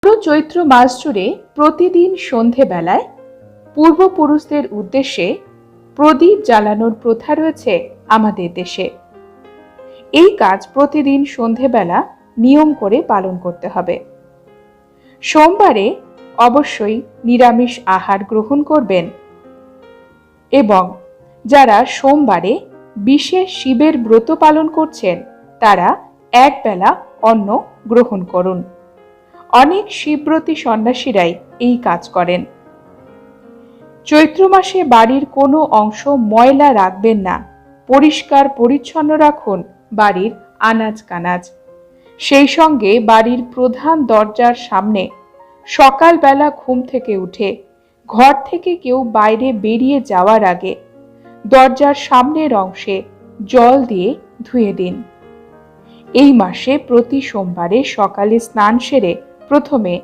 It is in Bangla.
পুরো চৈত্র মাস জুড়ে প্রতিদিন সন্ধেবেলায় পূর্বপুরুষদের উদ্দেশ্যে প্রদীপ জ্বালানোর প্রথা রয়েছে আমাদের দেশে। এই কাজ প্রতিদিন সন্ধেবেলা নিয়ম করে পালন করতে হবে। সোমবারে অবশ্যই নিরামিষ আহার গ্রহণ করবেন এবং যারা সোমবারে বিশেষ শিবের ব্রত পালন করছেন তারা একবেলা অন্ন গ্রহণ করুন। অনেক শিবব্রতী সন্ন্যাসীরাই এই কাজ করেন। চৈত্র মাসে বাড়ির কোনো অংশ ময়লা রাখবেন না, পরিষ্কার পরিচ্ছন্ন রাখুন বাড়ির আনাজ কানাজ। সেই সঙ্গে বাড়ির প্রধান দরজার সামনে সকালবেলা ঘুম থেকে উঠে ঘর থেকে কেউ বাইরে বেরিয়ে যাওয়ার আগে দরজার সামনের অংশে জল দিয়ে ধুয়ে দিন। এই মাসে প্রতি সোমবারে সকালে স্নান সেরে প্রথমে